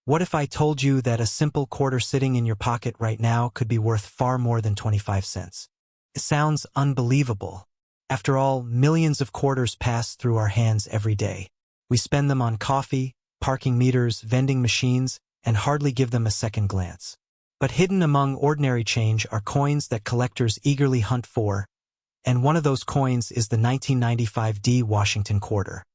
What if I told you that a simple quarter sitting in your pocket right now could be worth far more than 25 cents? It sounds unbelievable. After all, millions of quarters pass through our hands every day. We spend them on coffee, parking meters, vending machines, and hardly give them a second glance. But hidden among ordinary change are coins that collectors eagerly hunt for, and one of those coins is the 1995 Washington quarter.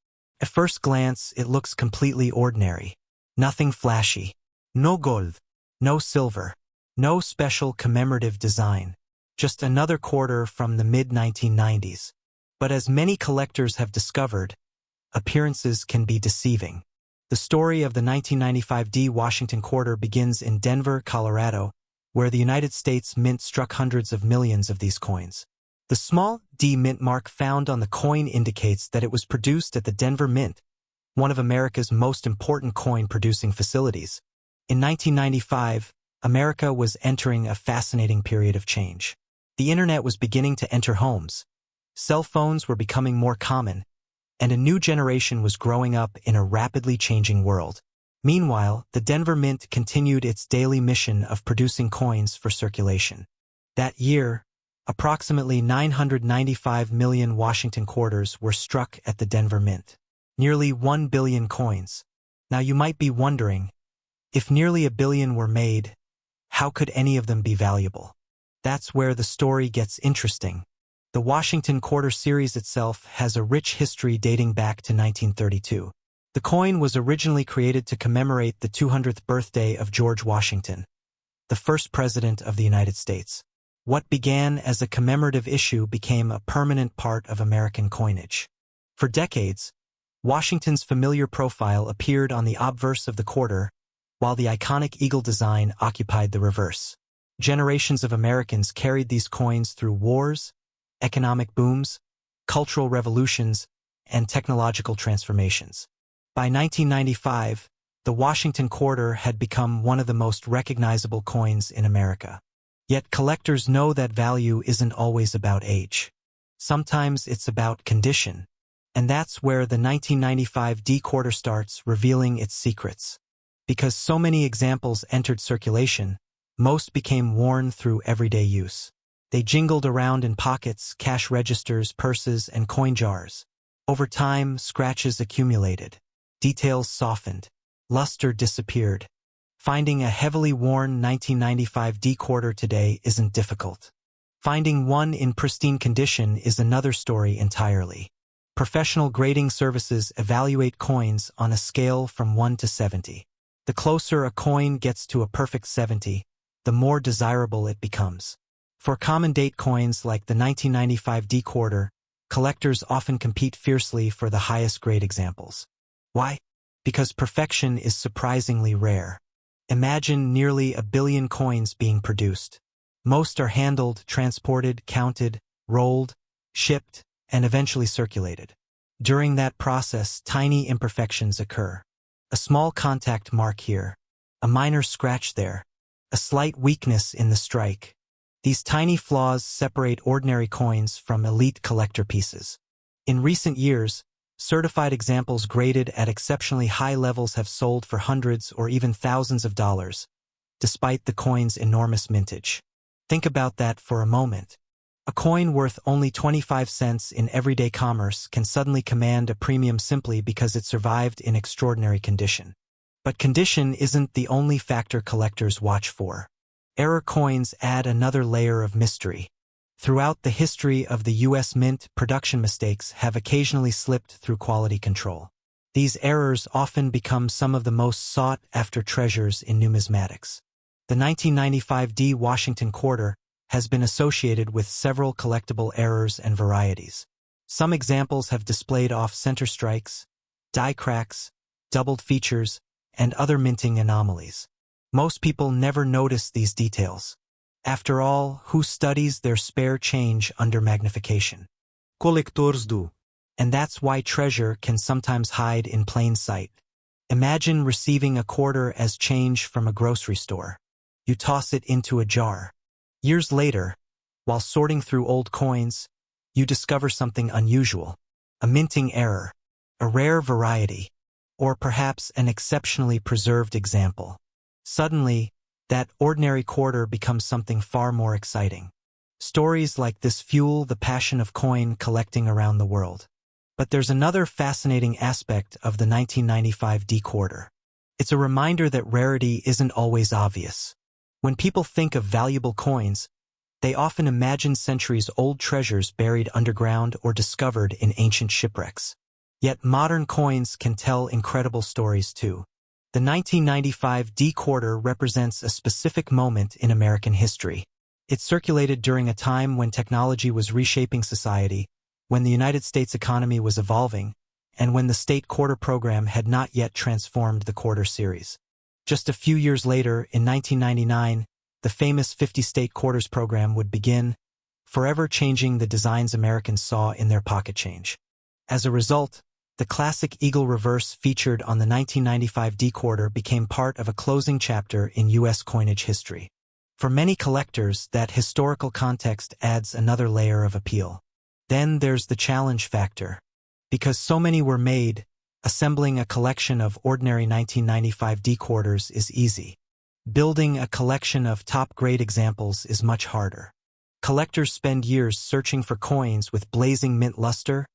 At first glance, it looks completely ordinary. Nothing flashy. No gold. No silver. No special commemorative design. Just another quarter from the mid-1990s. But as many collectors have discovered, appearances can be deceiving. The story of the 1995 Washington quarter begins in Denver, Colorado, where the United States Mint struck hundreds of millions of these coins. The small D mint mark found on the coin indicates that it was produced at the Denver Mint, one of America's most important coin-producing facilities. In 1995, America was entering a fascinating period of change. The internet was beginning to enter homes. Cell phones were becoming more common, and a new generation was growing up in a rapidly changing world. Meanwhile, the Denver Mint continued its daily mission of producing coins for circulation. That year, approximately 995 million Washington quarters were struck at the Denver Mint. Nearly 1 billion coins. Now you might be wondering, if nearly a billion were made, how could any of them be valuable? That's where the story gets interesting. The Washington quarter series itself has a rich history dating back to 1932. The coin was originally created to commemorate the 200th birthday of George Washington, the first president of the United States. What began as a commemorative issue became a permanent part of American coinage. For decades, Washington's familiar profile appeared on the obverse of the quarter, while the iconic eagle design occupied the reverse. Generations of Americans carried these coins through wars, economic booms, cultural revolutions, and technological transformations. By 1995, the Washington quarter had become one of the most recognizable coins in America. Yet collectors know that value isn't always about age. Sometimes it's about condition. And that's where the 1995 quarter starts revealing its secrets. Because so many examples entered circulation, most became worn through everyday use. They jingled around in pockets, cash registers, purses, and coin jars. Over time, scratches accumulated. Details softened. Luster disappeared. Finding a heavily worn 1995 quarter today isn't difficult. Finding one in pristine condition is another story entirely. Professional grading services evaluate coins on a scale from 1 to 70. The closer a coin gets to a perfect 70, the more desirable it becomes. For common date coins like the 1995 quarter, collectors often compete fiercely for the highest grade examples. Why? Because perfection is surprisingly rare. Imagine nearly a billion coins being produced. Most are handled, transported, counted, rolled, shipped, and eventually circulated. During that process, tiny imperfections occur. A small contact mark here, a minor scratch there, a slight weakness in the strike. These tiny flaws separate ordinary coins from elite collector pieces. In recent years, certified examples graded at exceptionally high levels have sold for hundreds or even thousands of dollars, despite the coin's enormous mintage. Think about that for a moment. A coin worth only 25 cents in everyday commerce can suddenly command a premium simply because it survived in extraordinary condition. But condition isn't the only factor collectors watch for. Error coins add another layer of mystery. Throughout the history of the U.S. Mint, production mistakes have occasionally slipped through quality control. These errors often become some of the most sought-after treasures in numismatics. The 1995 Washington quarter has been associated with several collectible errors and varieties. Some examples have displayed off-center strikes, die cracks, doubled features, and other minting anomalies. Most people never notice these details. After all, who studies their spare change under magnification? Collectors do. And that's why treasure can sometimes hide in plain sight. Imagine receiving a quarter as change from a grocery store. You toss it into a jar. Years later, while sorting through old coins, you discover something unusual. A minting error. A rare variety. or perhaps an exceptionally preserved example. Suddenly, that ordinary quarter becomes something far more exciting. Stories like this fuel the passion of coin collecting around the world. But there's another fascinating aspect of the 1995 D quarter. It's a reminder that rarity isn't always obvious. When people think of valuable coins, they often imagine centuries-old treasures buried underground or discovered in ancient shipwrecks. Yet modern coins can tell incredible stories too. The 1995 D quarter represents a specific moment in American history. It circulated during a time when technology was reshaping society, when the United States economy was evolving, and when the state quarter program had not yet transformed the quarter series. Just a few years later, in 1999, the famous 50-state quarters program would begin, forever changing the designs Americans saw in their pocket change. As a result, the classic eagle reverse featured on the 1995 D quarter became part of a closing chapter in U.S. coinage history. For many collectors, that historical context adds another layer of appeal. Then there's the challenge factor. Because so many were made, assembling a collection of ordinary 1995 D quarters is easy. Building a collection of top-grade examples is much harder. Collectors spend years searching for coins with blazing mint luster,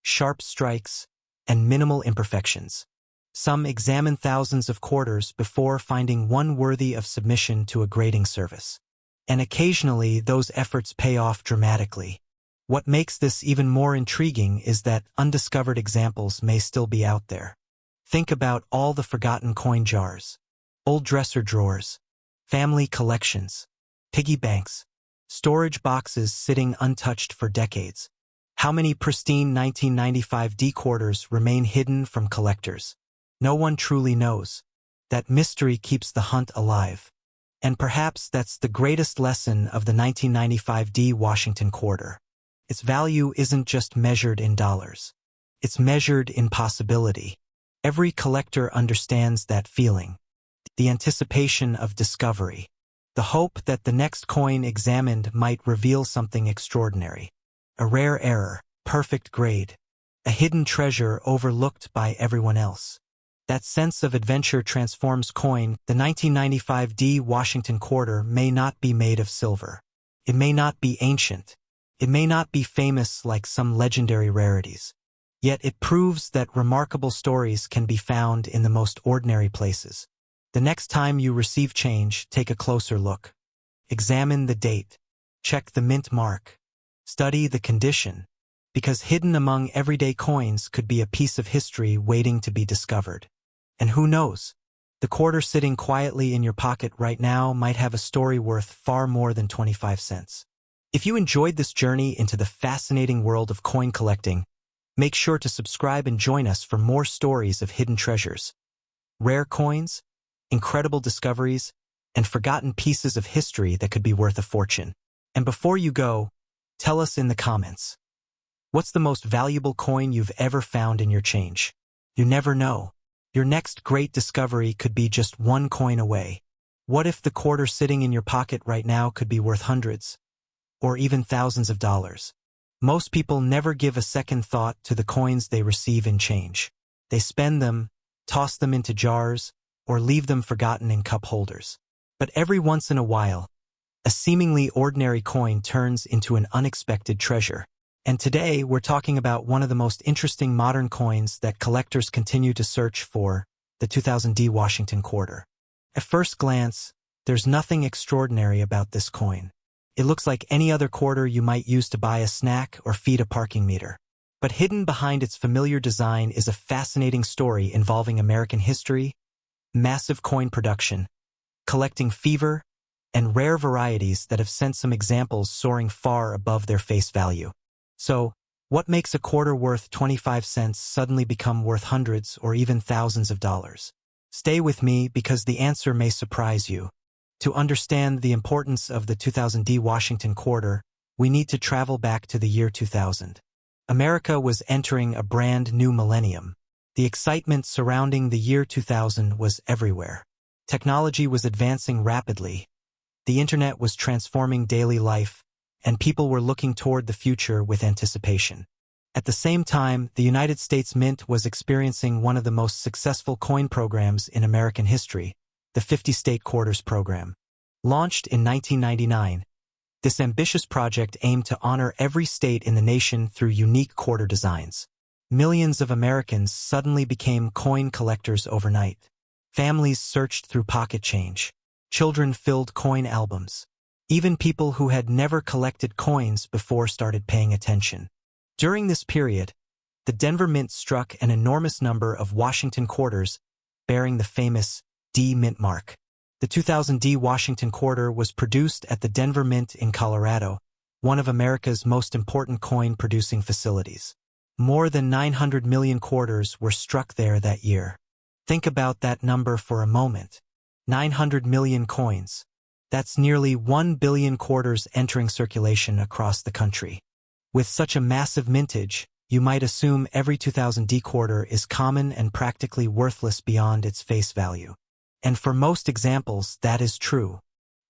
sharp strikes, and minimal imperfections. Some examine thousands of quarters before finding one worthy of submission to a grading service. And occasionally, those efforts pay off dramatically. What makes this even more intriguing is that undiscovered examples may still be out there. Think about all the forgotten coin jars, old dresser drawers, family collections, piggy banks, storage boxes sitting untouched for decades. How many pristine 1995 D quarters remain hidden from collectors? No one truly knows. That mystery keeps the hunt alive. And perhaps that's the greatest lesson of the 1995 D Washington quarter. Its value isn't just measured in dollars. It's measured in possibility. Every collector understands that feeling. The anticipation of discovery. The hope that the next coin examined might reveal something extraordinary. A rare error, perfect grade. A hidden treasure overlooked by everyone else. That sense of adventure transforms coin. The 1995 D Washington quarter may not be made of silver. It may not be ancient. It may not be famous like some legendary rarities. Yet it proves that remarkable stories can be found in the most ordinary places. The next time you receive change, take a closer look. Examine the date. Check the mint mark. Study the condition. Because hidden among everyday coins could be a piece of history waiting to be discovered. And who knows? The quarter sitting quietly in your pocket right now might have a story worth far more than 25 cents. If you enjoyed this journey into the fascinating world of coin collecting, make sure to subscribe and join us for more stories of hidden treasures, rare coins, incredible discoveries, and forgotten pieces of history that could be worth a fortune. And before you go, tell us in the comments, what's the most valuable coin you've ever found in your change? You never know. Your next great discovery could be just one coin away. What if the quarter sitting in your pocket right now could be worth hundreds, or even thousands of dollars? Most people never give a second thought to the coins they receive in change. They spend them, toss them into jars, or leave them forgotten in cup holders. But every once in a while, a seemingly ordinary coin turns into an unexpected treasure. And today, we're talking about one of the most interesting modern coins that collectors continue to search for, the 2000 D Washington quarter. At first glance, there's nothing extraordinary about this coin. It looks like any other quarter you might use to buy a snack or feed a parking meter. But hidden behind its familiar design is a fascinating story involving American history, massive coin production, collecting fever, and rare varieties that have sent some examples soaring far above their face value. So, what makes a quarter worth 25 cents suddenly become worth hundreds or even thousands of dollars? Stay with me because the answer may surprise you. To understand the importance of the 2000 D Washington quarter, we need to travel back to the year 2000. America was entering a brand new millennium. The excitement surrounding the year 2000 was everywhere. Technology was advancing rapidly. The internet was transforming daily life, and people were looking toward the future with anticipation. At the same time, the United States Mint was experiencing one of the most successful coin programs in American history, the 50-state quarters program. Launched in 1999, this ambitious project aimed to honor every state in the nation through unique quarter designs. Millions of Americans suddenly became coin collectors overnight. Families searched through pocket change. Children filled coin albums. Even people who had never collected coins before started paying attention. During this period, the Denver Mint struck an enormous number of Washington quarters, bearing the famous D Mint mark. The 2000 D Washington quarter was produced at the Denver Mint in Colorado, one of America's most important coin-producing facilities. More than 900 million quarters were struck there that year. Think about that number for a moment. 900 million coins. That's nearly 1 billion quarters entering circulation across the country. With such a massive mintage, you might assume every 2000 D quarter is common and practically worthless beyond its face value. And for most examples, that is true.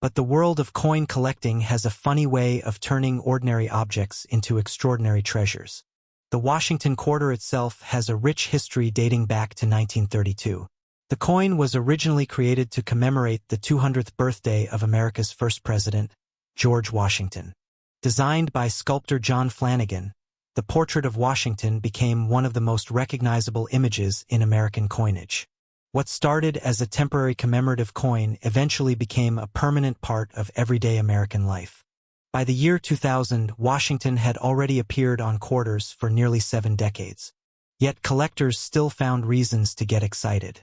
But the world of coin collecting has a funny way of turning ordinary objects into extraordinary treasures. The Washington quarter itself has a rich history dating back to 1932. The coin was originally created to commemorate the 200th birthday of America's first president, George Washington. Designed by sculptor John Flanagan, the portrait of Washington became one of the most recognizable images in American coinage. What started as a temporary commemorative coin eventually became a permanent part of everyday American life. By the year 2000, Washington had already appeared on quarters for nearly 7 decades. Yet collectors still found reasons to get excited.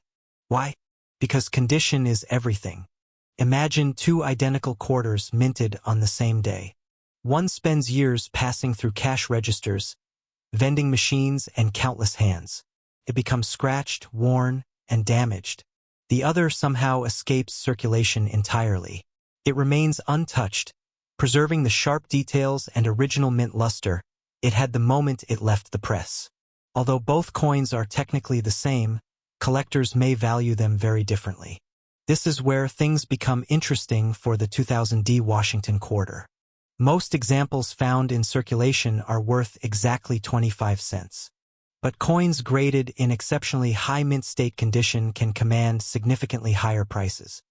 Why? Because condition is everything. Imagine 2 identical quarters minted on the same day. One spends years passing through cash registers, vending machines, and countless hands. It becomes scratched, worn, and damaged. The other somehow escapes circulation entirely. It remains untouched, preserving the sharp details and original mint luster it had the moment it left the press. Although both coins are technically the same, collectors may value them very differently. This is where things become interesting for the 2000 D Washington quarter. Most examples found in circulation are worth exactly 25 cents. But coins graded in exceptionally high mint state condition can command significantly higher prices.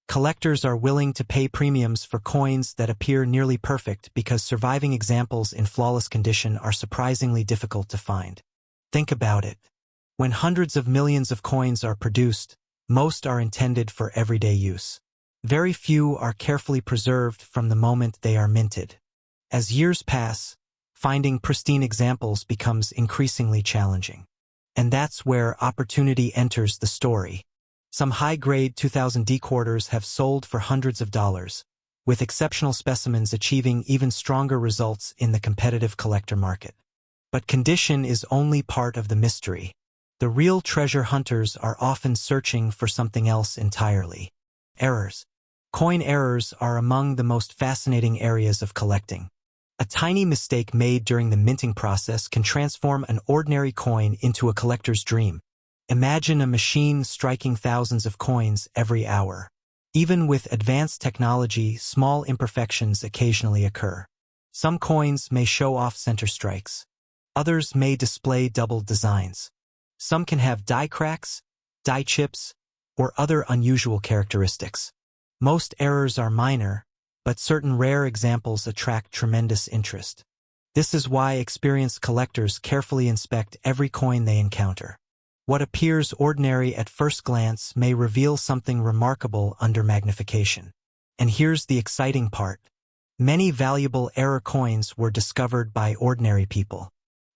Collectors are willing to pay premiums for coins that appear nearly perfect because surviving examples in flawless condition are surprisingly difficult to find. Think about it. When hundreds of millions of coins are produced, most are intended for everyday use. Very few are carefully preserved from the moment they are minted. As years pass, finding pristine examples becomes increasingly challenging. And that's where opportunity enters the story. Some high-grade 2000 D quarters have sold for hundreds of dollars, with exceptional specimens achieving even stronger results in the competitive collector market. But condition is only part of the mystery. The real treasure hunters are often searching for something else entirely. Errors. Coin errors are among the most fascinating areas of collecting. A tiny mistake made during the minting process can transform an ordinary coin into a collector's dream. Imagine a machine striking thousands of coins every hour. Even with advanced technology, small imperfections occasionally occur. Some coins may show off center strikes. Others may display double designs. Some can have die cracks, die chips, or other unusual characteristics. Most errors are minor, but certain rare examples attract tremendous interest. This is why experienced collectors carefully inspect every coin they encounter. What appears ordinary at first glance may reveal something remarkable under magnification. And here's the exciting part. Many valuable error coins were discovered by ordinary people.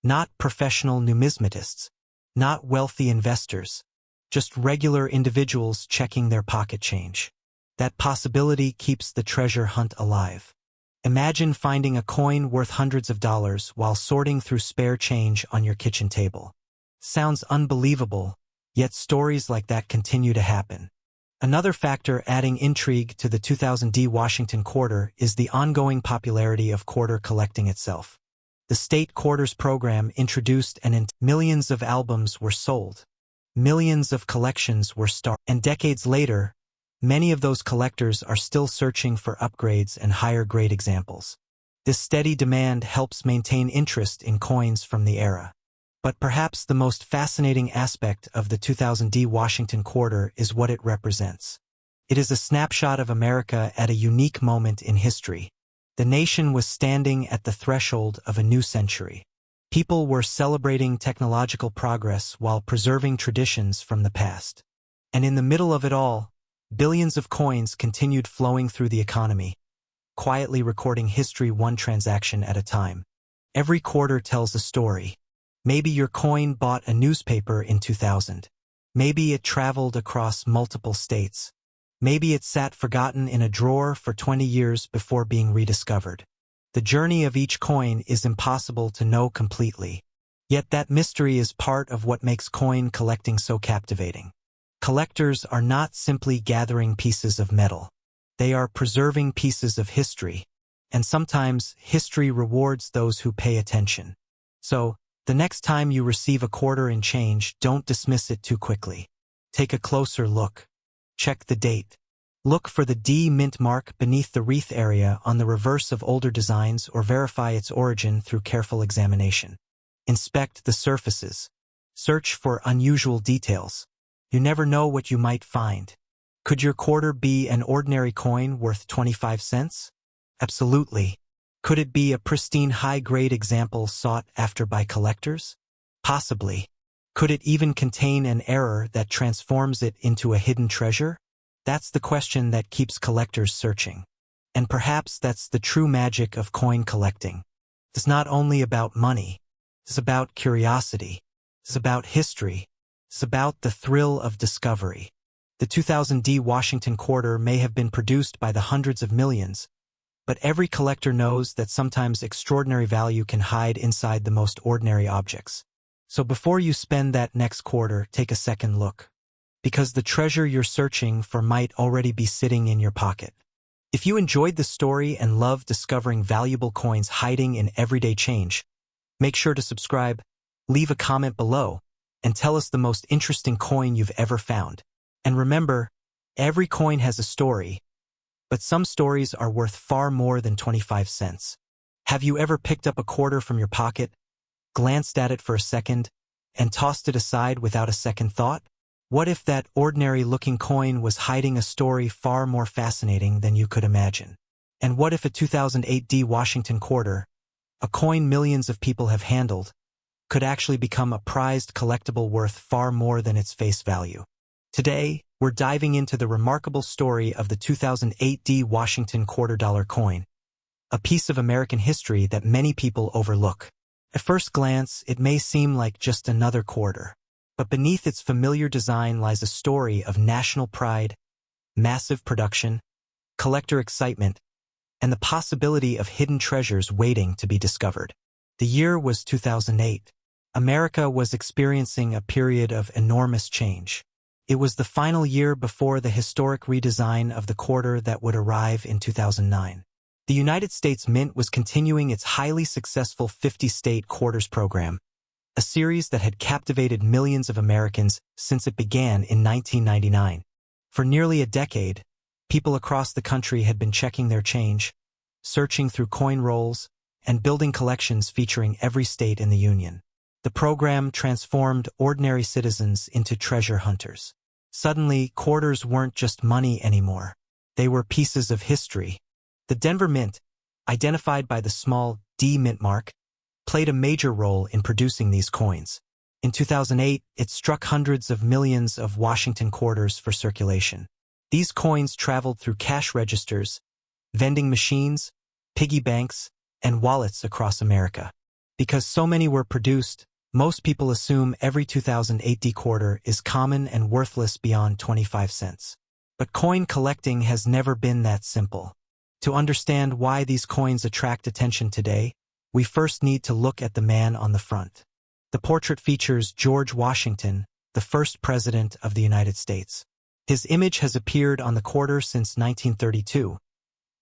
Not professional numismatists, not wealthy investors, just regular individuals checking their pocket change. That possibility keeps the treasure hunt alive. Imagine finding a coin worth hundreds of dollars while sorting through spare change on your kitchen table. Sounds unbelievable, yet stories like that continue to happen. Another factor adding intrigue to the 2000 D Washington quarter is the ongoing popularity of quarter collecting itself. The state quarters program introduced and millions of albums were sold. Millions of collections were started, and decades later, many of those collectors are still searching for upgrades and higher-grade examples. This steady demand helps maintain interest in coins from the era. But perhaps the most fascinating aspect of the 2000D Washington quarter is what it represents. It is a snapshot of America at a unique moment in history. The nation was standing at the threshold of a new century. People were celebrating technological progress while preserving traditions from the past. And in the middle of it all, billions of coins continued flowing through the economy, quietly recording history one transaction at a time. Every quarter tells a story. Maybe your coin bought a newspaper in 2000. Maybe it traveled across multiple states. Maybe it sat forgotten in a drawer for 20 years before being rediscovered. The journey of each coin is impossible to know completely. Yet that mystery is part of what makes coin collecting so captivating. Collectors are not simply gathering pieces of metal. They are preserving pieces of history. And sometimes history rewards those who pay attention. So, the next time you receive a quarter in change, don't dismiss it too quickly. Take a closer look. Check the date. Look for the D mint mark beneath the wreath area on the reverse of older designs or verify its origin through careful examination. Inspect the surfaces. Search for unusual details. You never know what you might find. Could your quarter be an ordinary coin worth 25 cents? Absolutely. Could it be a pristine high-grade example sought after by collectors? Possibly. Could it even contain an error that transforms it into a hidden treasure? That's the question that keeps collectors searching. And perhaps that's the true magic of coin collecting. It's not only about money. It's about curiosity. It's about history. It's about the thrill of discovery. The 2000D Washington quarter may have been produced by the hundreds of millions, but every collector knows that sometimes extraordinary value can hide inside the most ordinary objects. So before you spend that next quarter, take a second look. Because the treasure you're searching for might already be sitting in your pocket. If you enjoyed the story and love discovering valuable coins hiding in everyday change, make sure to subscribe, leave a comment below, and tell us the most interesting coin you've ever found. And remember, every coin has a story, but some stories are worth far more than 25 cents. Have you ever picked up a quarter from your pocket, glanced at it for a second, and tossed it aside without a second thought? What if that ordinary-looking coin was hiding a story far more fascinating than you could imagine? And what if a 2008D Washington quarter, a coin millions of people have handled, could actually become a prized collectible worth far more than its face value? Today, we're diving into the remarkable story of the 2008D Washington quarter-dollar coin, a piece of American history that many people overlook. At first glance, it may seem like just another quarter, but beneath its familiar design lies a story of national pride, massive production, collector excitement, and the possibility of hidden treasures waiting to be discovered. The year was 2008. America was experiencing a period of enormous change. It was the final year before the historic redesign of the quarter that would arrive in 2009. The United States Mint was continuing its highly successful 50-state quarters program, a series that had captivated millions of Americans since it began in 1999. For nearly a decade, people across the country had been checking their change, searching through coin rolls, and building collections featuring every state in the Union. The program transformed ordinary citizens into treasure hunters. Suddenly, quarters weren't just money anymore. They were pieces of history. The Denver Mint, identified by the small D mint mark, played a major role in producing these coins. In 2008, it struck hundreds of millions of Washington quarters for circulation. These coins traveled through cash registers, vending machines, piggy banks, and wallets across America. Because so many were produced, most people assume every 2008D quarter is common and worthless beyond 25 cents. But coin collecting has never been that simple. To understand why these coins attract attention today, we first need to look at the man on the front. The portrait features George Washington, the first president of the United States. His image has appeared on the quarter since 1932,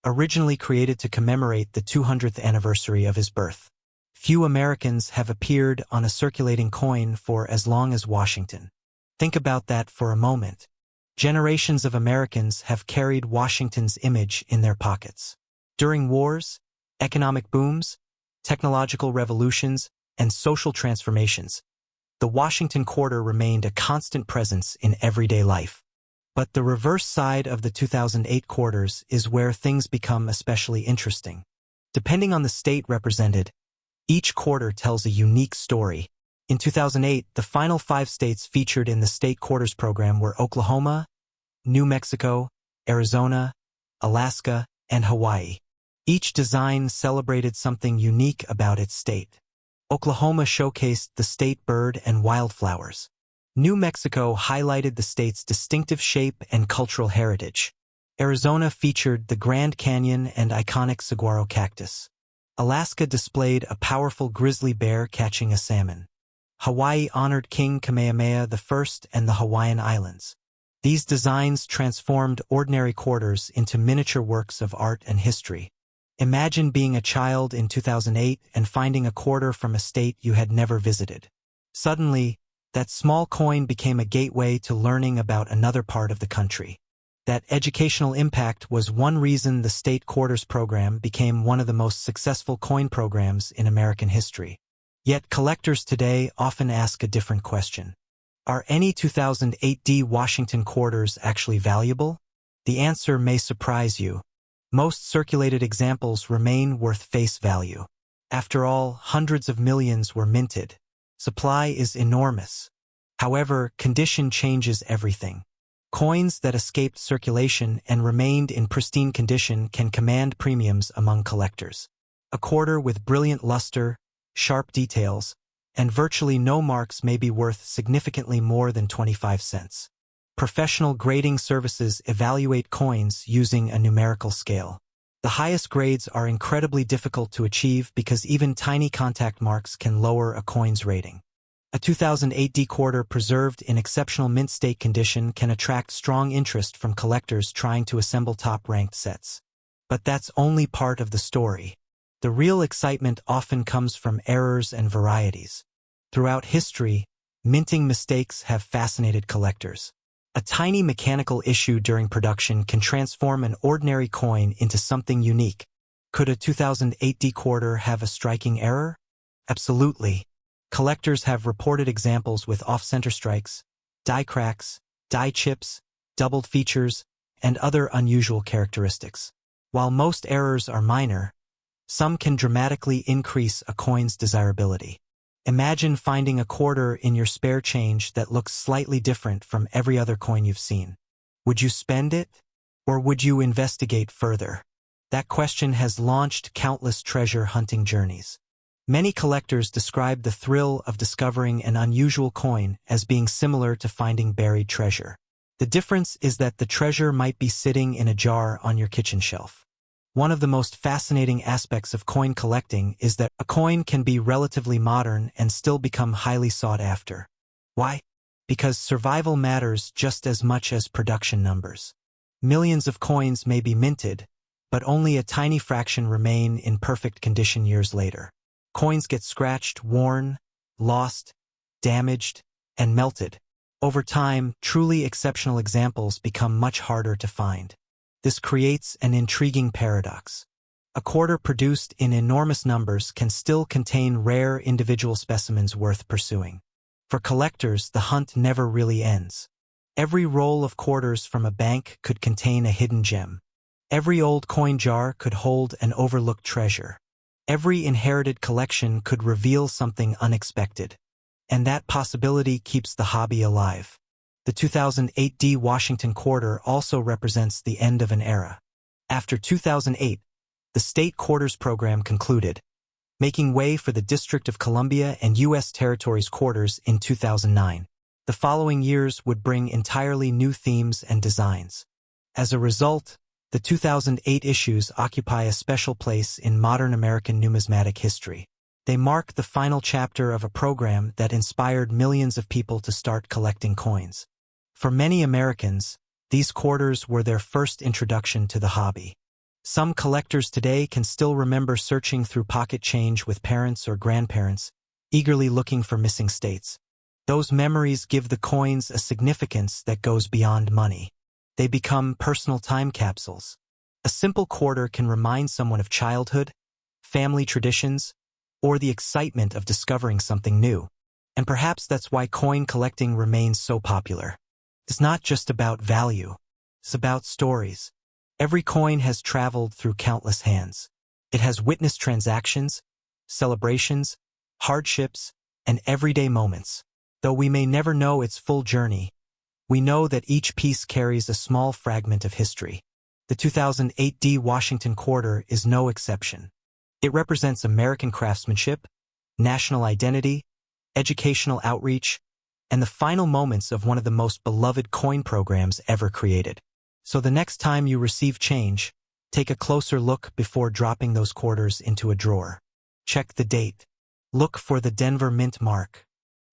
originally created to commemorate the 200th anniversary of his birth. Few Americans have appeared on a circulating coin for as long as Washington. Think about that for a moment. Generations of Americans have carried Washington's image in their pockets. During wars, economic booms, technological revolutions, and social transformations, the Washington quarter remained a constant presence in everyday life. But the reverse side of the 2008 quarters is where things become especially interesting. Depending on the state represented, each quarter tells a unique story. In 2008, the final 5 states featured in the state quarters program were Oklahoma, New Mexico, Arizona, Alaska, and Hawaii. Each design celebrated something unique about its state. Oklahoma showcased the state bird and wildflowers. New Mexico highlighted the state's distinctive shape and cultural heritage. Arizona featured the Grand Canyon and iconic saguaro cactus. Alaska displayed a powerful grizzly bear catching a salmon. Hawaii honored King Kamehameha I and the Hawaiian Islands. These designs transformed ordinary quarters into miniature works of art and history. Imagine being a child in 2008 and finding a quarter from a state you had never visited. Suddenly, that small coin became a gateway to learning about another part of the country. That educational impact was one reason the state quarters program became one of the most successful coin programs in American history. Yet collectors today often ask a different question. Are any 2008 Washington quarters actually valuable? The answer may surprise you. Most circulated examples remain worth face value. After all, hundreds of millions were minted. Supply is enormous. However, condition changes everything. Coins that escaped circulation and remained in pristine condition can command premiums among collectors. A quarter with brilliant luster, sharp details, and virtually no marks may be worth significantly more than 25 cents. Professional grading services evaluate coins using a numerical scale. The highest grades are incredibly difficult to achieve because even tiny contact marks can lower a coin's rating. A 2008 quarter preserved in exceptional mint state condition can attract strong interest from collectors trying to assemble top-ranked sets. But that's only part of the story. The real excitement often comes from errors and varieties. Throughout history, minting mistakes have fascinated collectors. A tiny mechanical issue during production can transform an ordinary coin into something unique. Could a 2008 quarter have a striking error? Absolutely. Collectors have reported examples with off-center strikes, die cracks, die chips, doubled features, and other unusual characteristics. While most errors are minor, some can dramatically increase a coin's desirability. Imagine finding a quarter in your spare change that looks slightly different from every other coin you've seen. Would you spend it? Or would you investigate further? That question has launched countless treasure hunting journeys. Many collectors describe the thrill of discovering an unusual coin as being similar to finding buried treasure. The difference is that the treasure might be sitting in a jar on your kitchen shelf. One of the most fascinating aspects of coin collecting is that a coin can be relatively modern and still become highly sought after. Why? Because survival matters just as much as production numbers. Millions of coins may be minted, but only a tiny fraction remain in perfect condition years later. Coins get scratched, worn, lost, damaged, and melted. Over time, truly exceptional examples become much harder to find. This creates an intriguing paradox. A quarter produced in enormous numbers can still contain rare individual specimens worth pursuing. For collectors, the hunt never really ends. Every roll of quarters from a bank could contain a hidden gem. Every old coin jar could hold an overlooked treasure. Every inherited collection could reveal something unexpected. And that possibility keeps the hobby alive. The 2008 Washington quarter also represents the end of an era. After 2008, the state quarters program concluded, making way for the District of Columbia and U.S. Territories quarters in 2009. The following years would bring entirely new themes and designs. As a result, the 2008 issues occupy a special place in modern American numismatic history. They mark the final chapter of a program that inspired millions of people to start collecting coins. For many Americans, these quarters were their first introduction to the hobby. Some collectors today can still remember searching through pocket change with parents or grandparents, eagerly looking for missing states. Those memories give the coins a significance that goes beyond money. They become personal time capsules. A simple quarter can remind someone of childhood, family traditions, or the excitement of discovering something new. And perhaps that's why coin collecting remains so popular. It's not just about value. It's about stories. Every coin has traveled through countless hands. It has witnessed transactions, celebrations, hardships, and everyday moments. Though we may never know its full journey, we know that each piece carries a small fragment of history. The 2008 Washington quarter is no exception. It represents American craftsmanship, national identity, educational outreach, and the final moments of one of the most beloved coin programs ever created. So the next time you receive change, take a closer look before dropping those quarters into a drawer. Check the date. Look for the Denver Mint mark.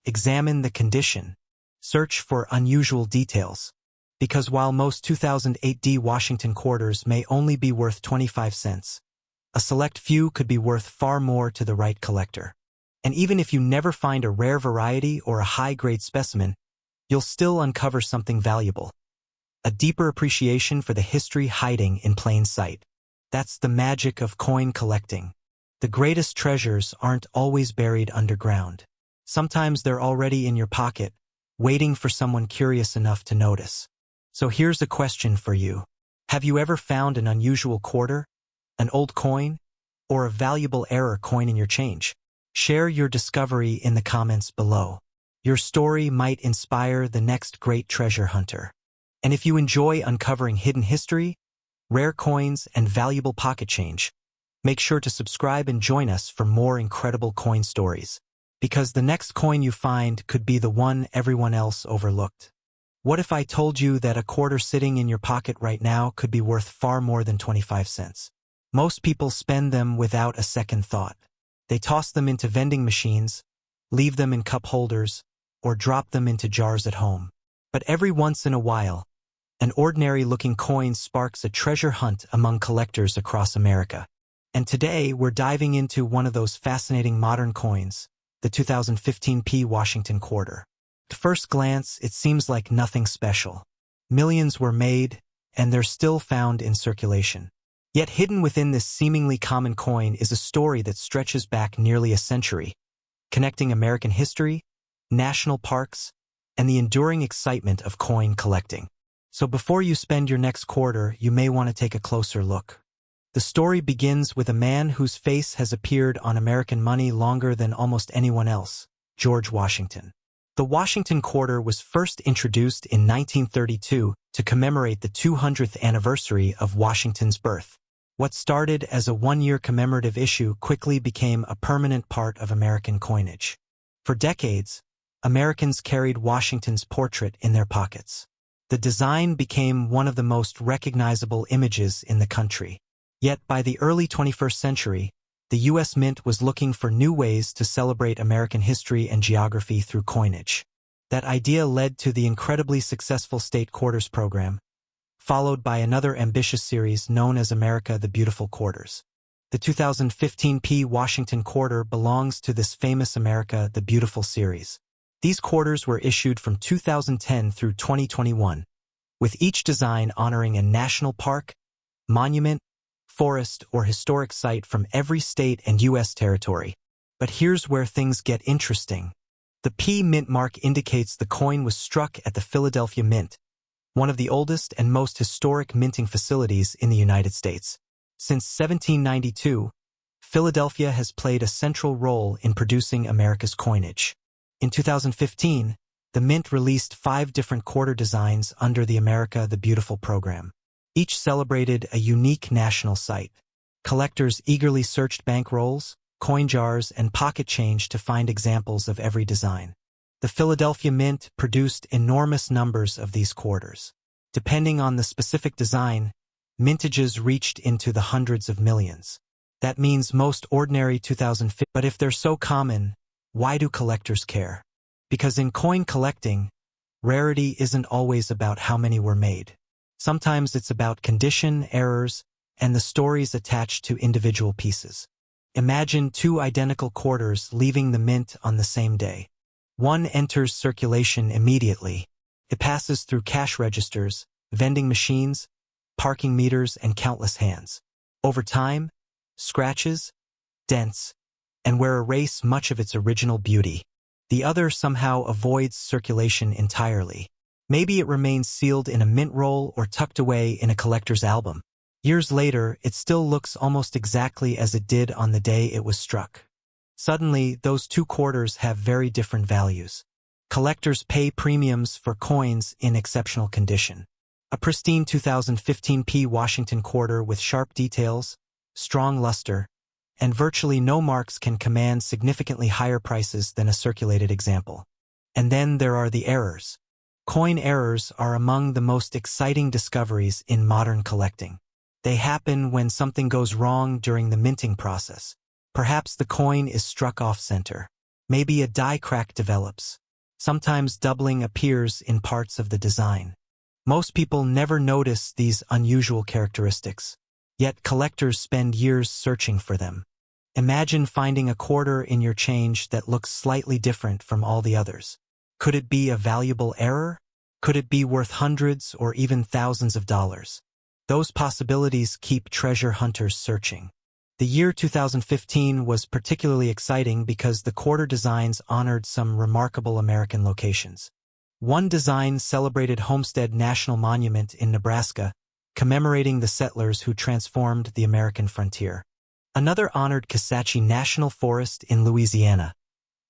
Examine the condition. Search for unusual details. Because while most 2008 Washington quarters may only be worth 25 cents, a select few could be worth far more to the right collector. And even if you never find a rare variety or a high-grade specimen, you'll still uncover something valuable. A deeper appreciation for the history hiding in plain sight. That's the magic of coin collecting. The greatest treasures aren't always buried underground. Sometimes they're already in your pocket, waiting for someone curious enough to notice. So here's a question for you. Have you ever found an unusual quarter, an old coin, or a valuable error coin in your change? Share your discovery in the comments below. Your story might inspire the next great treasure hunter. And if you enjoy uncovering hidden history, rare coins, and valuable pocket change, make sure to subscribe and join us for more incredible coin stories. Because the next coin you find could be the one everyone else overlooked. What if I told you that a quarter sitting in your pocket right now could be worth far more than 25 cents? Most people spend them without a second thought. They toss them into vending machines, leave them in cup holders, or drop them into jars at home. But every once in a while, an ordinary-looking coin sparks a treasure hunt among collectors across America. And today, we're diving into one of those fascinating modern coins, the 2015 Washington quarter. At first glance, it seems like nothing special. Millions were made, and they're still found in circulation. Yet hidden within this seemingly common coin is a story that stretches back nearly a century, connecting American history, national parks, and the enduring excitement of coin collecting. So before you spend your next quarter, you may want to take a closer look. The story begins with a man whose face has appeared on American money longer than almost anyone else, George Washington. The Washington quarter was first introduced in 1932 to commemorate the 200th anniversary of Washington's birth. What started as a one-year commemorative issue quickly became a permanent part of American coinage. For decades, Americans carried Washington's portrait in their pockets. The design became one of the most recognizable images in the country. Yet by the early 21st century, the U.S. Mint was looking for new ways to celebrate American history and geography through coinage. That idea led to the incredibly successful State Quarters program, followed by another ambitious series known as America the Beautiful Quarters. The 2015 Washington quarter belongs to this famous America the Beautiful series. These quarters were issued from 2010 through 2021, with each design honoring a national park, monument, forest, or historic site from every state and U.S. territory. But here's where things get interesting. The P Mint mark indicates the coin was struck at the Philadelphia Mint, one of the oldest and most historic minting facilities in the United States. Since 1792, Philadelphia has played a central role in producing America's coinage. In 2015, the Mint released 5 different quarter designs under the America the Beautiful program. Each celebrated a unique national site. Collectors eagerly searched bankrolls, coin jars, and pocket change to find examples of every design. The Philadelphia Mint produced enormous numbers of these quarters. Depending on the specific design, mintages reached into the hundreds of millions. That means most ordinary 2015. But if they're so common, why do collectors care? Because in coin collecting, rarity isn't always about how many were made. Sometimes it's about condition, errors, and the stories attached to individual pieces. Imagine 2 identical quarters leaving the mint on the same day. One enters circulation immediately. It passes through cash registers, vending machines, parking meters, and countless hands. Over time, scratches, dense, and where erase much of its original beauty. The other somehow avoids circulation entirely. Maybe it remains sealed in a mint roll or tucked away in a collector's album. Years later, it still looks almost exactly as it did on the day it was struck. Suddenly, those two quarters have very different values. Collectors pay premiums for coins in exceptional condition. A pristine 2015 Washington quarter with sharp details, strong luster, and virtually no marks can command significantly higher prices than a circulated example. And then there are the errors. Coin errors are among the most exciting discoveries in modern collecting. They happen when something goes wrong during the minting process. Perhaps the coin is struck off-center. Maybe a die crack develops. Sometimes doubling appears in parts of the design. Most people never notice these unusual characteristics, yet collectors spend years searching for them. Imagine finding a quarter in your change that looks slightly different from all the others. Could it be a valuable error? Could it be worth hundreds or even thousands of dollars? Those possibilities keep treasure hunters searching. The year 2015 was particularly exciting because the quarter designs honored some remarkable American locations. One design celebrated Homestead National Monument in Nebraska, commemorating the settlers who transformed the American frontier. Another honored Kisatchie National Forest in Louisiana,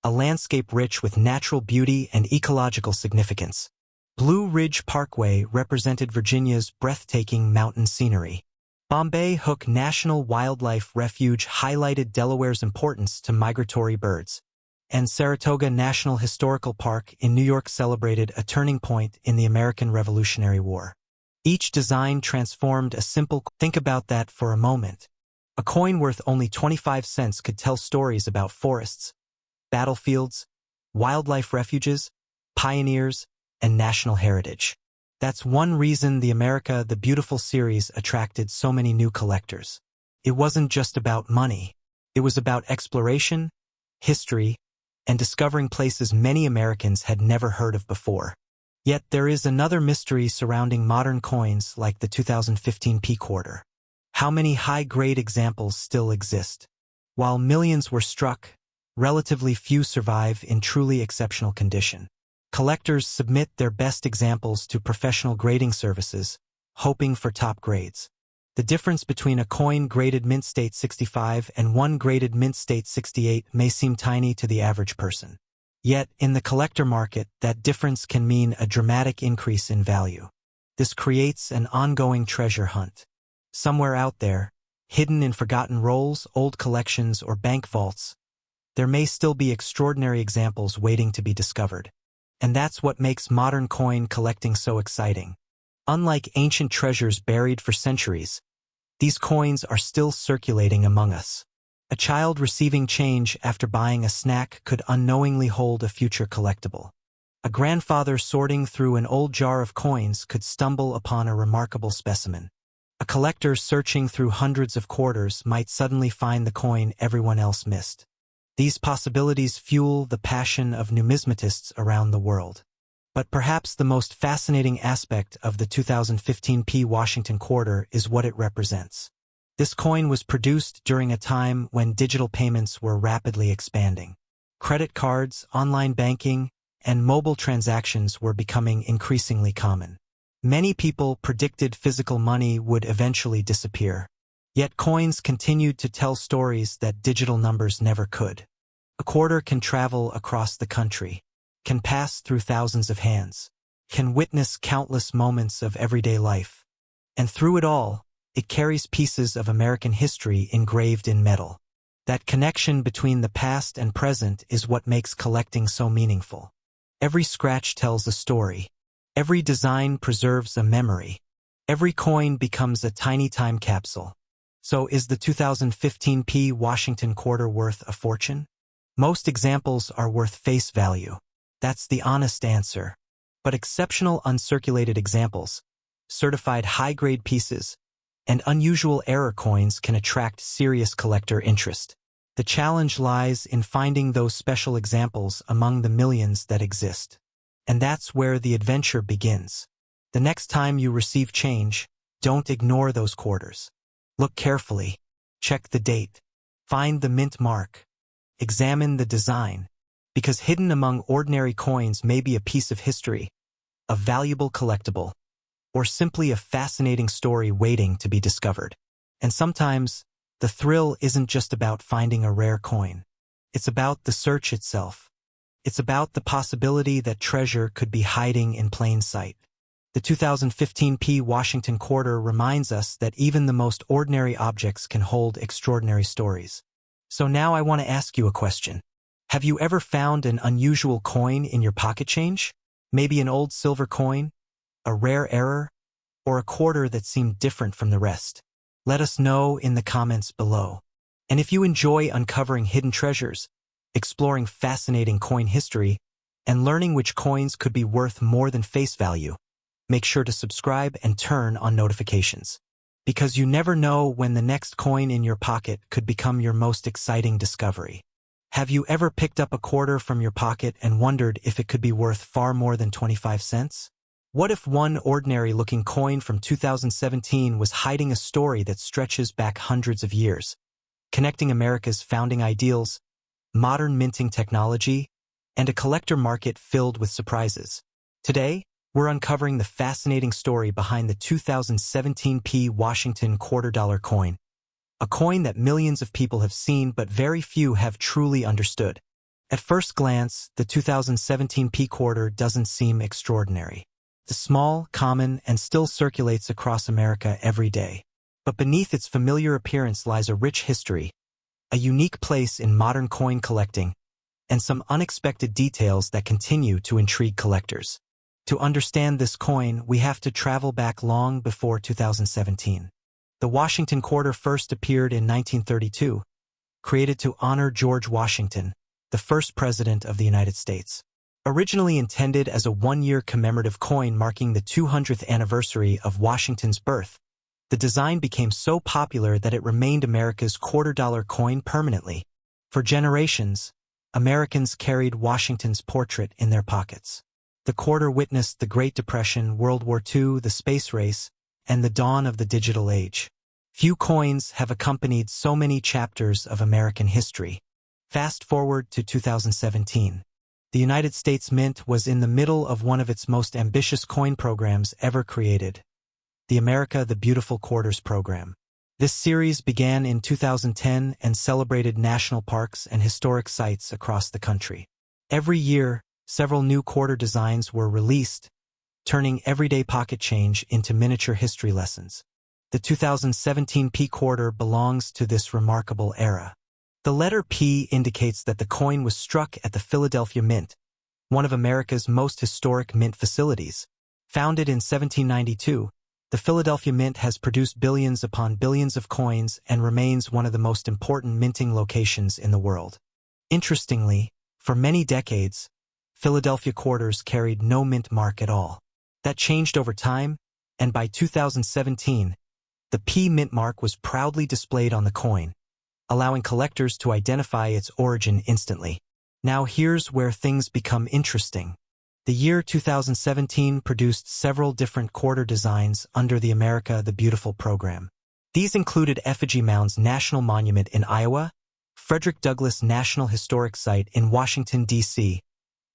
a landscape rich with natural beauty and ecological significance. Blue Ridge Parkway represented Virginia's breathtaking mountain scenery. Bombay Hook National Wildlife Refuge highlighted Delaware's importance to migratory birds, and Saratoga National Historical Park in New York celebrated a turning point in the American Revolutionary War. Each design transformed a simple. Think about that for a moment. A coin worth only 25 cents could tell stories about forests, battlefields, wildlife refuges, pioneers, and national heritage. That's one reason the America the Beautiful series attracted so many new collectors. It wasn't just about money. It was about exploration, history, and discovering places many Americans had never heard of before. Yet there is another mystery surrounding modern coins like the 2015 quarter. How many high-grade examples still exist? While millions were struck, relatively few survive in truly exceptional condition. Collectors submit their best examples to professional grading services, hoping for top grades. The difference between a coin graded mint state 65 and one graded mint state 68 may seem tiny to the average person. Yet, in the collector market, that difference can mean a dramatic increase in value. This creates an ongoing treasure hunt. Somewhere out there, hidden in forgotten rolls, old collections, or bank vaults, there may still be extraordinary examples waiting to be discovered. And that's what makes modern coin collecting so exciting. Unlike ancient treasures buried for centuries, these coins are still circulating among us. A child receiving change after buying a snack could unknowingly hold a future collectible. A grandfather sorting through an old jar of coins could stumble upon a remarkable specimen. A collector searching through hundreds of quarters might suddenly find the coin everyone else missed. These possibilities fuel the passion of numismatists around the world. But perhaps the most fascinating aspect of the 2015 Washington quarter is what it represents. This coin was produced during a time when digital payments were rapidly expanding. Credit cards, online banking, and mobile transactions were becoming increasingly common. Many people predicted physical money would eventually disappear. Yet coins continued to tell stories that digital numbers never could. A quarter can travel across the country, can pass through thousands of hands, can witness countless moments of everyday life. And through it all, it carries pieces of American history engraved in metal. That connection between the past and present is what makes collecting so meaningful. Every scratch tells a story. Every design preserves a memory. Every coin becomes a tiny time capsule. So is the 2015 Washington quarter worth a fortune? Most examples are worth face value. That's the honest answer. But exceptional uncirculated examples, certified high-grade pieces, and unusual error coins can attract serious collector interest. The challenge lies in finding those special examples among the millions that exist. And that's where the adventure begins. The next time you receive change, don't ignore those quarters. Look carefully. Check the date. Find the mint mark. Examine the design, because hidden among ordinary coins may be a piece of history, a valuable collectible, or simply a fascinating story waiting to be discovered. And sometimes, the thrill isn't just about finding a rare coin. It's about the search itself. It's about the possibility that treasure could be hiding in plain sight. The 2015 Washington quarter reminds us that even the most ordinary objects can hold extraordinary stories. So now I want to ask you a question. Have you ever found an unusual coin in your pocket change? Maybe an old silver coin, a rare error, or a quarter that seemed different from the rest? Let us know in the comments below. And if you enjoy uncovering hidden treasures, exploring fascinating coin history, and learning which coins could be worth more than face value, make sure to subscribe and turn on notifications. Because you never know when the next coin in your pocket could become your most exciting discovery. Have you ever picked up a quarter from your pocket and wondered if it could be worth far more than 25 cents? What if one ordinary-looking coin from 2017 was hiding a story that stretches back hundreds of years, connecting America's founding ideals, modern minting technology, and a collector market filled with surprises? Today, we're uncovering the fascinating story behind the 2017 Washington quarter-dollar coin, a coin that millions of people have seen but very few have truly understood. At first glance, the 2017 quarter doesn't seem extraordinary. It's small, common, and still circulates across America every day. But beneath its familiar appearance lies a rich history, a unique place in modern coin collecting, and some unexpected details that continue to intrigue collectors. To understand this coin, we have to travel back long before 2017. The Washington quarter first appeared in 1932, created to honor George Washington, the first president of the United States. Originally intended as a one-year commemorative coin marking the 200th anniversary of Washington's birth, the design became so popular that it remained America's quarter-dollar coin permanently. For generations, Americans carried Washington's portrait in their pockets. The quarter witnessed the Great Depression, World War II, the space race, and the dawn of the digital age. Few coins have accompanied so many chapters of American history. Fast forward to 2017. The United States Mint was in the middle of one of its most ambitious coin programs ever created, the America the Beautiful Quarters program. This series began in 2010 and celebrated national parks and historic sites across the country. Every year, several new quarter designs were released, turning everyday pocket change into miniature history lessons. The 2017 quarter belongs to this remarkable era. The letter P indicates that the coin was struck at the Philadelphia Mint, one of America's most historic mint facilities. Founded in 1792, the Philadelphia Mint has produced billions upon billions of coins and remains one of the most important minting locations in the world. Interestingly, for many decades, Philadelphia quarters carried no mint mark at all. That changed over time, and by 2017, the P mint mark was proudly displayed on the coin, allowing collectors to identify its origin instantly. Now here's where things become interesting. The year 2017 produced several different quarter designs under the America the Beautiful program. These included Effigy Mounds National Monument in Iowa, Frederick Douglass National Historic Site in Washington, D.C.,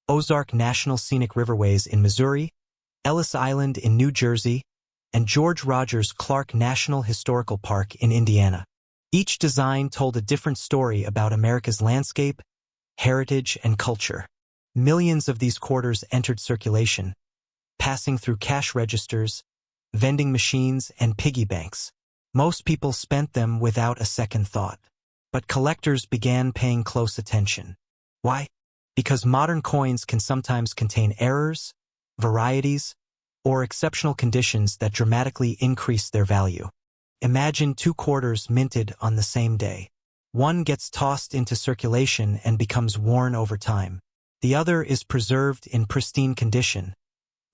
Ozark National Scenic Riverways in Missouri, Ellis Island in New Jersey, and George Rogers Clark National Historical Park in Indiana. Each design told a different story about America's landscape, heritage, and culture. Millions of these quarters entered circulation, passing through cash registers, vending machines, and piggy banks. Most people spent them without a second thought. But collectors began paying close attention. Why? Because modern coins can sometimes contain errors, varieties, or exceptional conditions that dramatically increase their value. Imagine two quarters minted on the same day. One gets tossed into circulation and becomes worn over time. The other is preserved in pristine condition,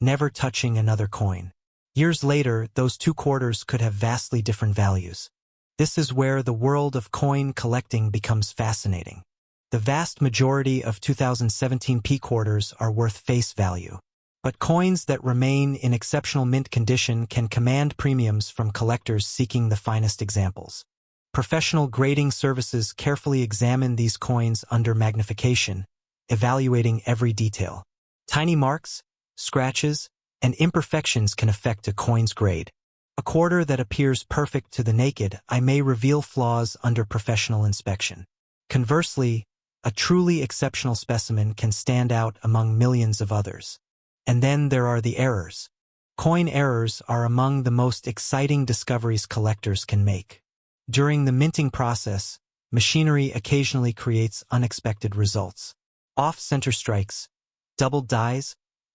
never touching another coin. Years later, those two quarters could have vastly different values. This is where the world of coin collecting becomes fascinating. The vast majority of 2017 quarters are worth face value. But coins that remain in exceptional mint condition can command premiums from collectors seeking the finest examples. Professional grading services carefully examine these coins under magnification, evaluating every detail. Tiny marks, scratches, and imperfections can affect a coin's grade. A quarter that appears perfect to the naked eye may reveal flaws under professional inspection. Conversely, a truly exceptional specimen can stand out among millions of others. And then there are the errors. Coin errors are among the most exciting discoveries collectors can make. During the minting process, machinery occasionally creates unexpected results. Off-center strikes, doubled dies,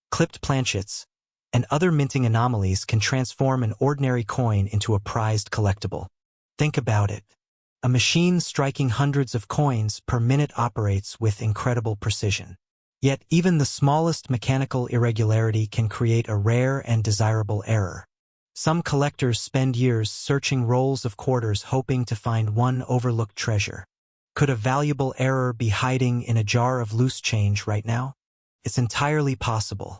clipped planchets, and other minting anomalies can transform an ordinary coin into a prized collectible. Think about it. A machine striking hundreds of coins per minute operates with incredible precision. Yet even the smallest mechanical irregularity can create a rare and desirable error. Some collectors spend years searching rolls of quarters hoping to find one overlooked treasure. Could a valuable error be hiding in a jar of loose change right now? It's entirely possible.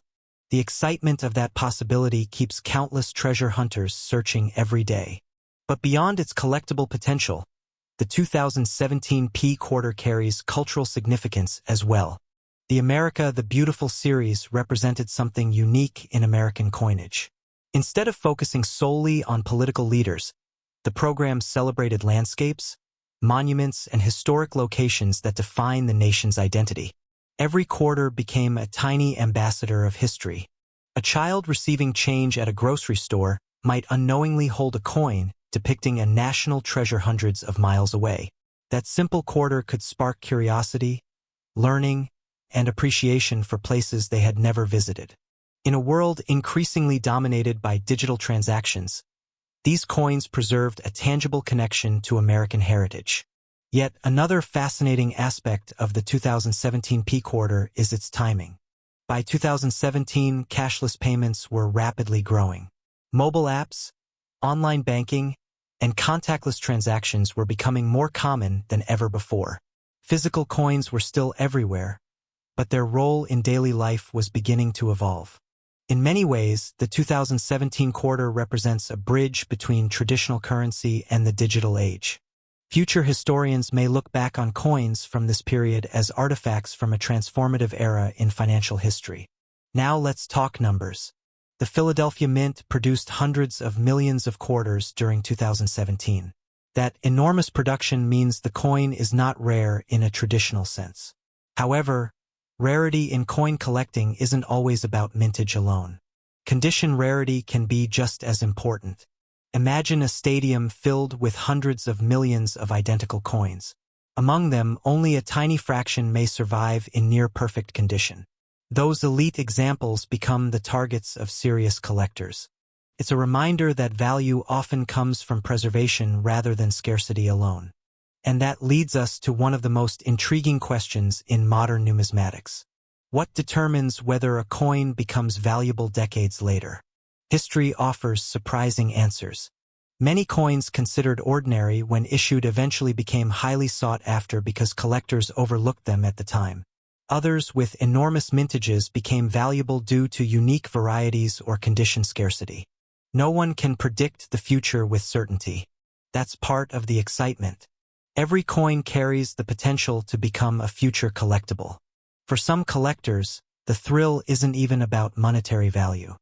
The excitement of that possibility keeps countless treasure hunters searching every day. But beyond its collectible potential, the 2017 P quarter carries cultural significance as well. The America the Beautiful series represented something unique in American coinage. Instead of focusing solely on political leaders, the program celebrated landscapes, monuments, and historic locations that define the nation's identity. Every quarter became a tiny ambassador of history. A child receiving change at a grocery store might unknowingly hold a coin depicting a national treasure hundreds of miles away. That simple quarter could spark curiosity, learning, and appreciation for places they had never visited. In a world increasingly dominated by digital transactions, these coins preserved a tangible connection to American heritage. Yet another fascinating aspect of the 2017 P quarter is its timing. By 2017, cashless payments were rapidly growing. Mobile apps, online banking, and contactless transactions were becoming more common than ever before. Physical coins were still everywhere, but their role in daily life was beginning to evolve. In many ways, the 2017 quarter represents a bridge between traditional currency and the digital age. Future historians may look back on coins from this period as artifacts from a transformative era in financial history. Now let's talk numbers. The Philadelphia Mint produced hundreds of millions of quarters during 2017. That enormous production means the coin is not rare in a traditional sense. However, rarity in coin collecting isn't always about mintage alone. Condition rarity can be just as important. Imagine a stadium filled with hundreds of millions of identical coins. Among them, only a tiny fraction may survive in near-perfect condition. Those elite examples become the targets of serious collectors. It's a reminder that value often comes from preservation rather than scarcity alone. And that leads us to one of the most intriguing questions in modern numismatics. What determines whether a coin becomes valuable decades later? History offers surprising answers. Many coins considered ordinary when issued eventually became highly sought after because collectors overlooked them at the time. Others with enormous mintages became valuable due to unique varieties or condition scarcity. No one can predict the future with certainty. That's part of the excitement. Every coin carries the potential to become a future collectible. For some collectors, the thrill isn't even about monetary value.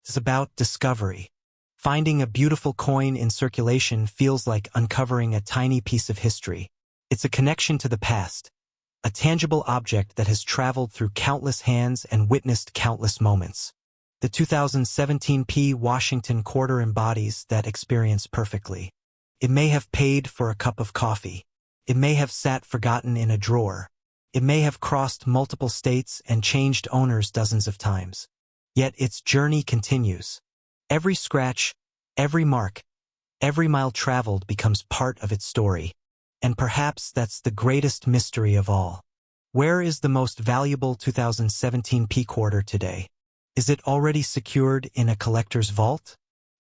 It's about discovery. Finding a beautiful coin in circulation feels like uncovering a tiny piece of history. It's a connection to the past, a tangible object that has traveled through countless hands and witnessed countless moments. The 2017 P Washington quarter embodies that experience perfectly. It may have paid for a cup of coffee. It may have sat forgotten in a drawer. It may have crossed multiple states and changed owners dozens of times. Yet its journey continues. Every scratch, every mark, every mile traveled becomes part of its story. And perhaps that's the greatest mystery of all. Where is the most valuable 2017 P quarter today? Is it already secured in a collector's vault?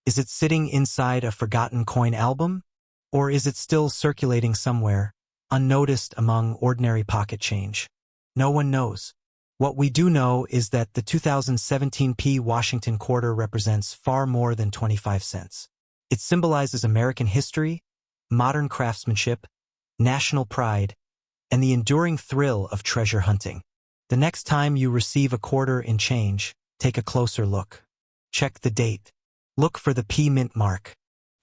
Is it sitting inside a forgotten coin album? Or is it still circulating somewhere, unnoticed among ordinary pocket change? No one knows. What we do know is that the 2017 P Washington quarter represents far more than 25 cents. It symbolizes American history, modern craftsmanship, national pride, and the enduring thrill of treasure hunting. The next time you receive a quarter in change, take a closer look. Check the date. Look for the P mint mark.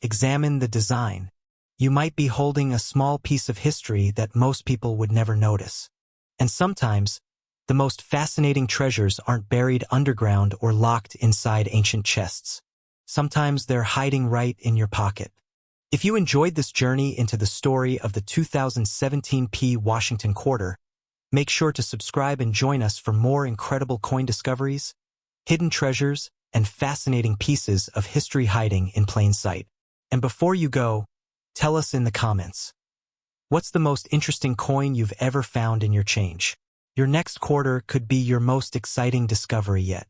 Examine the design. You might be holding a small piece of history that most people would never notice. And sometimes, the most fascinating treasures aren't buried underground or locked inside ancient chests. Sometimes they're hiding right in your pocket. If you enjoyed this journey into the story of the 2017 P. Washington quarter, make sure to subscribe and join us for more incredible coin discoveries, hidden treasures, and fascinating pieces of history hiding in plain sight. And before you go, tell us in the comments, what's the most interesting coin you've ever found in your change? Your next quarter could be your most exciting discovery yet.